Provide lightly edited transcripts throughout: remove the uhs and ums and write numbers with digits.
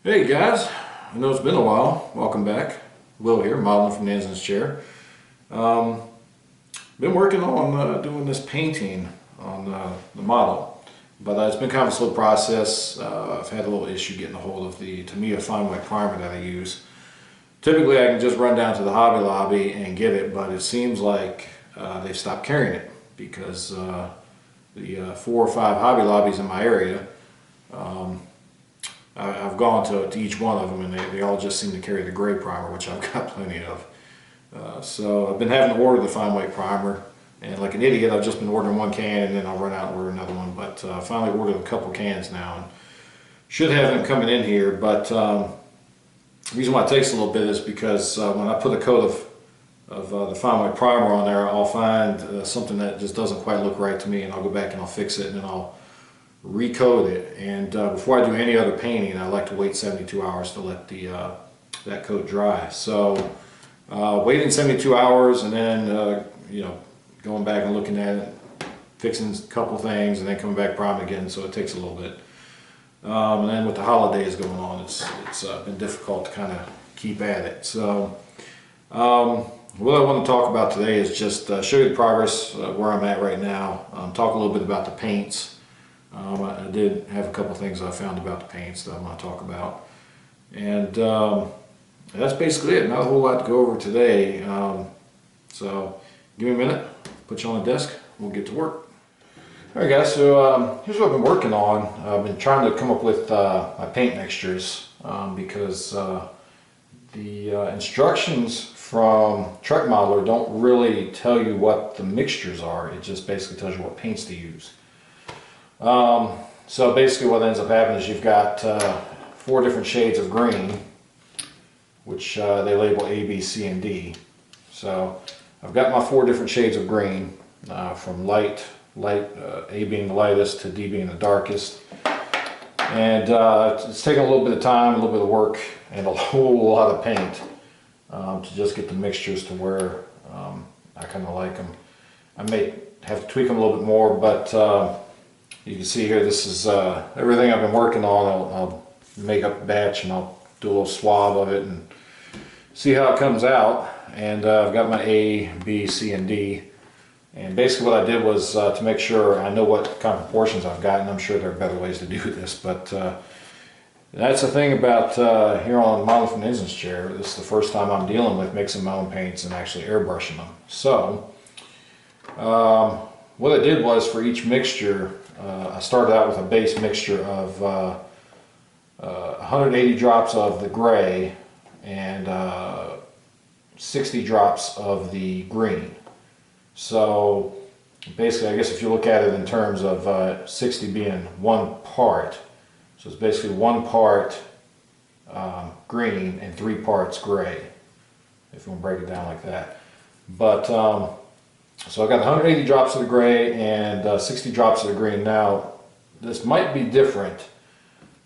Hey guys, I know it's been a while. Welcome back. Will here, modeling from Nansen's chair. Been working on doing this painting on the model, but it's been kind of a slow process. I've had a little issue getting a hold of the Tamiya fine white primer that I use. Typically I can just run down to the Hobby Lobby and get it, but it seems like they've stopped carrying it because the 4 or 5 Hobby Lobbies in my area, I've gone to each one of them, and they all just seem to carry the gray primer, which I've got plenty of. So I've been having to order the fine white primer, and like an idiot I've just been ordering one can and then I'll run out and order another one, but I finally ordered a couple cans now and should have them coming in here. But the reason why it takes a little bit is because when I put a coat of the fine white primer on there, I'll find something that just doesn't quite look right to me, and I'll go back and I'll fix it, and then I'll recoat it. And before I do any other painting, I like to wait 72 hours to let that coat dry. So waiting 72 hours and then going back and looking at it, fixing a couple things, and then coming back priming again, so it takes a little bit. And then with the holidays going on, it's been difficult to kind of keep at it. So what I want to talk about today is just show you the progress where I'm at right now, talk a little bit about the paints. I did have a couple things I found about the paints that I want to talk about, and that's basically it. Not a whole lot to go over today, so give me a minute, put you on the desk, we'll get to work. Alright guys, so here's what I've been working on. I've been trying to come up with my paint mixtures because the instructions from Trek Modeler don't really tell you what the mixtures are. It just basically tells you what paints to use. So basically what ends up happening is you've got 4 different shades of green, which they label A, B, C, and D. So I've got my 4 different shades of green, from light, A being the lightest to D being the darkest. And it's taken a little bit of time, a little bit of work, and a whole lot of paint to just get the mixtures to where I kind of like them. I may have to tweak them a little bit more, but you can see here, this is everything I've been working on. I'll make up a batch and I'll do a little swab of it and see how it comes out. And I've got my A, B, C, and D. And basically what I did was to make sure I know what kind of proportions I've got, and I'm sure there are better ways to do this, but that's the thing about here on Modeling from Nansen's chair. This is the first time I'm dealing with mixing my own paints and actually airbrushing them. So what I did was, for each mixture, I started out with a base mixture of 180 drops of the gray and 60 drops of the green. So basically, I guess if you look at it in terms of 60 being 1 part, so it's basically 1 part green and 3 parts gray, if you want to break it down like that. But so I got 180 drops of the gray and 60 drops of the green. Now, this might be different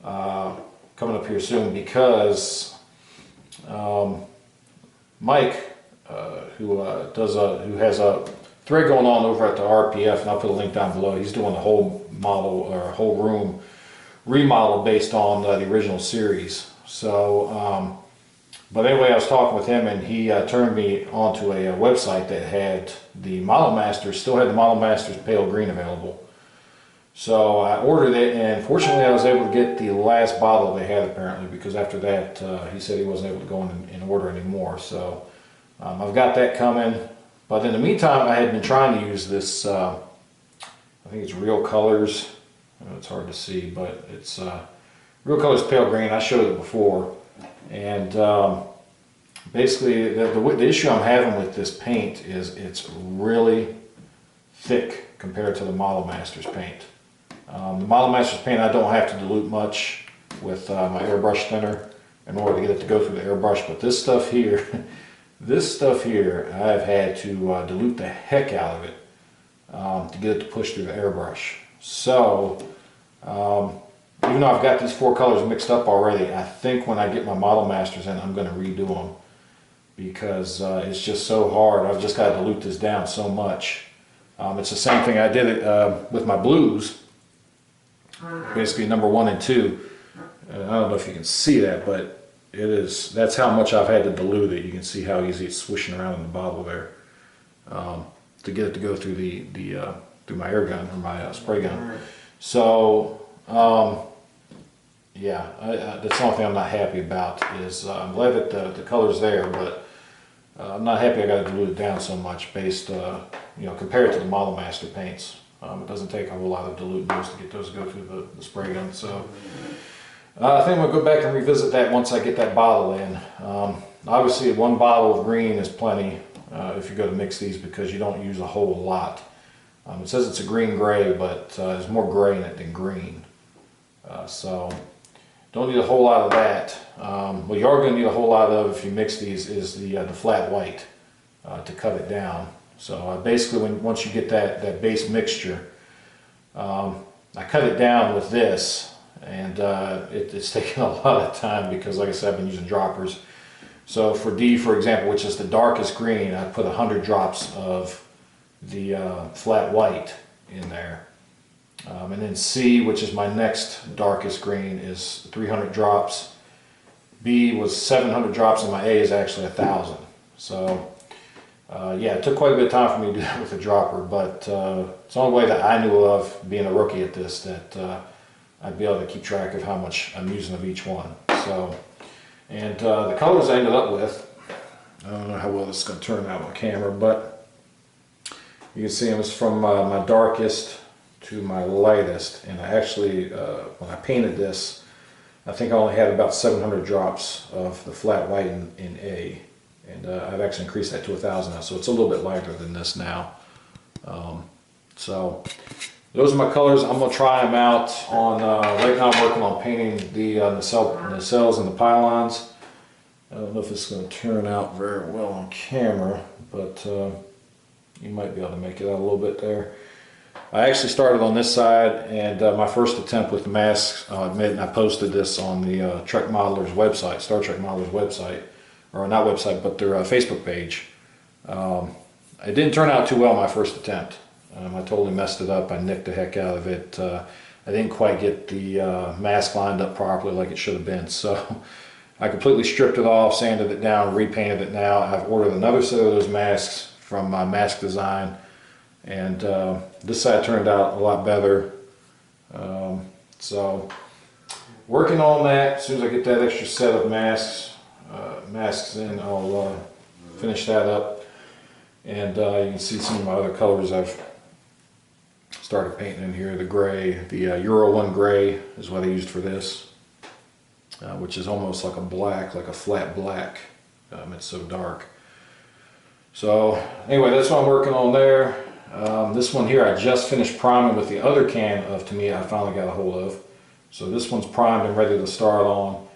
coming up here soon, because Mike, who has a thread going on over at the RPF, and I'll put a link down below. He's doing the whole model, or whole room remodel based on the original series. So, but anyway, I was talking with him, and he turned me onto a website that had the Model Masters, still had the Model Masters pale green available. So I ordered it, and fortunately I was able to get the last bottle they had, apparently, because after that he said he wasn't able to go in and order anymore. So I've got that coming. But in the meantime, I had been trying to use this, I think it's Real Colors. I know it's hard to see, but it's Real Colors Pale Green. I showed it before. And basically the issue I'm having with this paint is it's really thick compared to the Model Masters paint. The Model Masters paint, I don't have to dilute much with my airbrush thinner in order to get it to go through the airbrush, but this stuff here, I've had to dilute the heck out of it to get it to push through the airbrush. So even though I've got these 4 colors mixed up already, I think when I get my Model Masters in, I'm going to redo them, because it's just so hard. I've just got to dilute this down so much. It's the same thing I did it with my blues. Basically number 1 and 2. And I don't know if you can see that, but that's how much I've had to dilute it. You can see how easy it's swishing around in the bottle there, to get it to go through through my air gun or my spray gun. So yeah, that's the only thing I'm not happy about. Is I'm glad that the color's there, but I'm not happy I got to dilute it down so much based, compared to the Model Master paints. It doesn't take a whole lot of diluting those to get those to go through the spray gun. So I think I'm going to go back and revisit that once I get that bottle in. Obviously, one bottle of green is plenty if you go to mix these, because you don't use a whole lot. It says it's a green-gray, but there's more gray in it than green. So don't need a whole lot of that. What you are going to need a whole lot of if you mix these is the flat white to cut it down. So basically, once you get that base mixture, I cut it down with this, and it's taken a lot of time because, like I said, I've been using droppers. So for D, for example, which is the darkest green, I put 100 drops of the flat white in there. And then C, which is my next darkest green, is 300 drops. B was 700 drops, and my A is actually 1,000. So yeah, it took quite a bit of time for me to do that with a dropper, but it's the only way that I knew of, being a rookie at this, that I'd be able to keep track of how much I'm using of each one. So, and the colors I ended up with, I don't know how well this is going to turn out on camera, but you can see them. It's from my darkest to my lightest, and I actually, when I painted this, I think I only had about 700 drops of the flat white in A, and I've actually increased that to 1,000 now, so it's a little bit lighter than this now. So those are my colors. I'm going to try them out on, right now I'm working on painting the nacelles and the pylons. I don't know if it's going to turn out very well on camera, but you might be able to make it out a little bit there. I actually started on this side, and my first attempt with the masks, I'll admit, and I posted this on the Trek Modeler's website, Star Trek Modeler's website, or not website, but their Facebook page. It didn't turn out too well my first attempt. I totally messed it up. I nicked the heck out of it. I didn't quite get the mask lined up properly like it should have been. So I completely stripped it off, sanded it down, repainted it now. I've ordered another set of those masks from Mask Design, and this side turned out a lot better. So working on that. As soon as I get that extra set of masks in, I'll finish that up. And you can see some of my other colors I've started painting in here. The gray, the Euro 1 gray is what I used for this, which is almost like a black, like a flat black. It's so dark. So anyway, that's what I'm working on there. This one here I just finished priming with the other can of Tamiya I finally got a hold of. So this one's primed and ready to start on.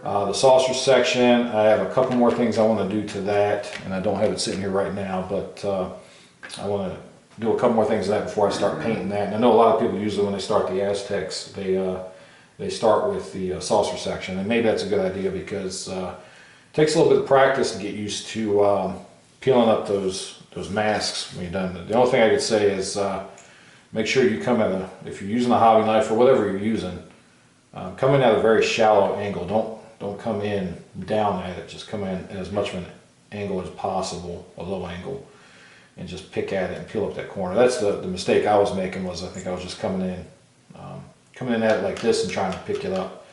The saucer section, I have a couple more things I want to do to that, and I don't have it sitting here right now, but I want to do a couple more things to that before I start painting that. And I know a lot of people usually when they start the Aztecs, they start with the saucer section, and maybe that's a good idea because it takes a little bit of practice to get used to peeling up those masks when you're done. The only thing I could say is make sure you come at if you're using a hobby knife or whatever you're using, come in at a very shallow angle. Don't come in down at it. Just come in at as much of an angle as possible, a low angle, and just pick at it and peel up that corner. That's the mistake I was making. Was I think I was just coming in at it like this and trying to pick it up,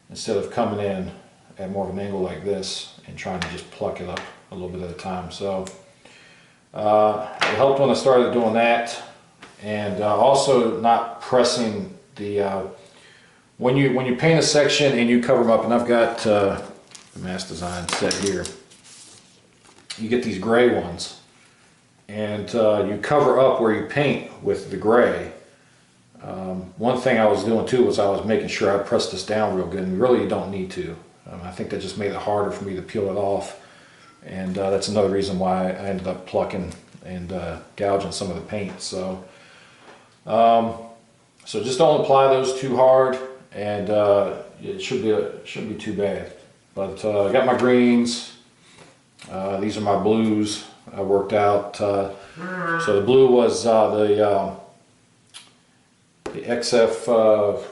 instead of coming in at more of an angle like this and trying to just pluck it up a little bit at a time. So it helped when I started doing that, and also not pressing the when you paint a section and you cover them up, and I've got the Mask Design set here. You get these gray ones, and you cover up where you paint with the gray. One thing I was doing too was I was making sure I pressed this down real good, and really you don't need to. I think that just made it harder for me to peel it off, and that's another reason why I ended up plucking and gouging some of the paint. So, so just don't apply those too hard, and it shouldn't be too bad. But I got my greens. These are my blues I worked out. So the blue was the XF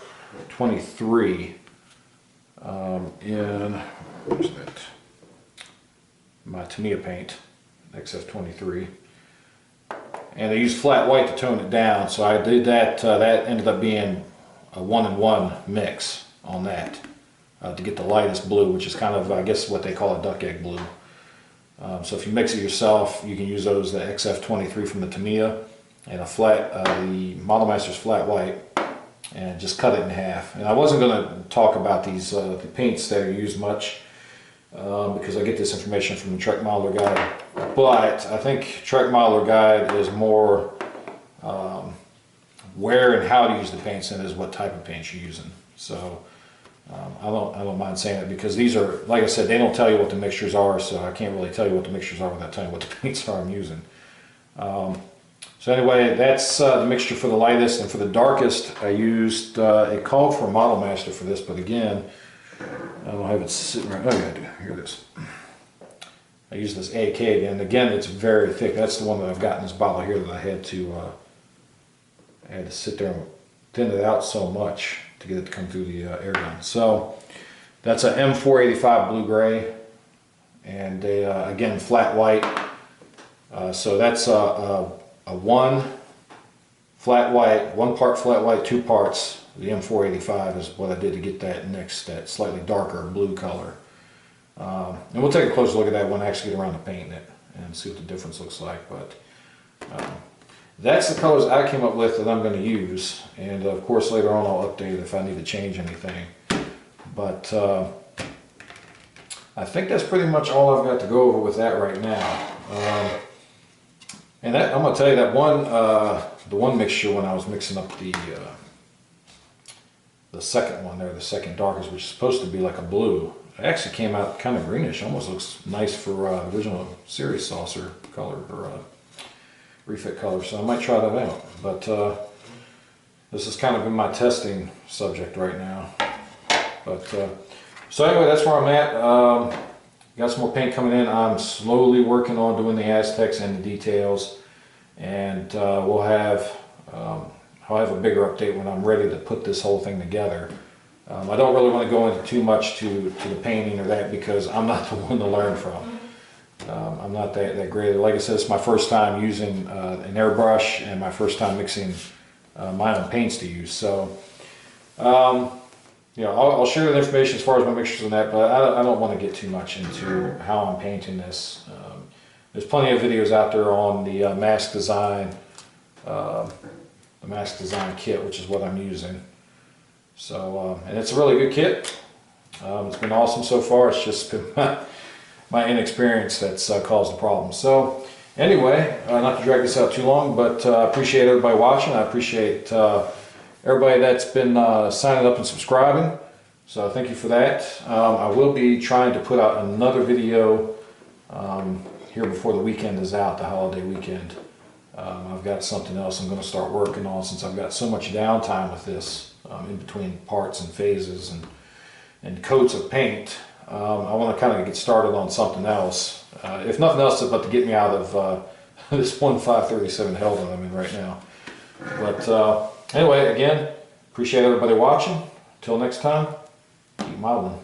23. in, where's that? My Tamiya paint, XF23. And I used flat white to tone it down, so I did that. That ended up being a 1-in-1 mix on that to get the lightest blue, which is kind of, I guess, what they call a duck egg blue. So if you mix it yourself, you can use those, the XF23 from the Tamiya, and a flat, the Model Masters flat white, and just cut it in half. And I wasn't going to talk about these the paints that are used much because I get this information from the Trek Modeler Guide. But I think Trek Modeler Guide is more where and how to use the paints than is what type of paints you're using. So I don't mind saying it, because these are, like I said, they don't tell you what the mixtures are, so I can't really tell you what the mixtures are without telling you what the paints are I'm using. So anyway, that's the mixture for the lightest, and for the darkest I used, it called for a Model Master for this, but again, I don't have it sitting right, oh yeah I do, here it is. I use this AK again. Again, it's very thick. That's the one that I've got in this bottle here that I had to sit there and thin it out so much to get it to come through the air gun. So that's a M485 blue gray, and again flat white. So that's a 1 flat white, 1 part flat white, 2 parts. The M485 is what I did to get that next, that slightly darker blue color. And we'll take a closer look at that when I actually get around to painting it and see what the difference looks like. But that's the colors I came up with that I'm going to use, and of course later on I'll update it if I need to change anything. But I think that's pretty much all I've got to go over with that right now. And that, I'm going to tell you that the one mixture when I was mixing up the second one there, the second darkest, which is supposed to be like a blue, it actually came out kind of greenish. Almost looks nice for original series saucer color, or refit color, so I might try that out. But this has kind of been my testing subject right now. But so anyway, that's where I'm at. Got some more paint coming in. I'm slowly working on doing the Aztecs and the details, and I'll have a bigger update when I'm ready to put this whole thing together. I don't really want to go into too much to the painting or that, because I'm not the one to learn from. I'm not that great. Like I said, it's my first time using an airbrush and my first time mixing my own paints to use. So, you know, I'll share the information as far as my mixtures and that, but I don't want to get too much into how I'm painting this. There's plenty of videos out there on the mask design kit, which is what I'm using. So, and it's a really good kit. It's been awesome so far. It's just been my inexperience that's caused the problem. So anyway, not to drag this out too long, but I appreciate everybody watching. I appreciate everybody that's been signing up and subscribing. So thank you for that. I will be trying to put out another video here before the weekend is out, the holiday weekend. I've got something else I'm going to start working on, since I've got so much downtime with this in between parts and phases and coats of paint. I want to kind of get started on something else, if nothing else but to get me out of this 1.537 hell that I'm in right now. But anyway, again, appreciate everybody watching. Until next time, keep modeling.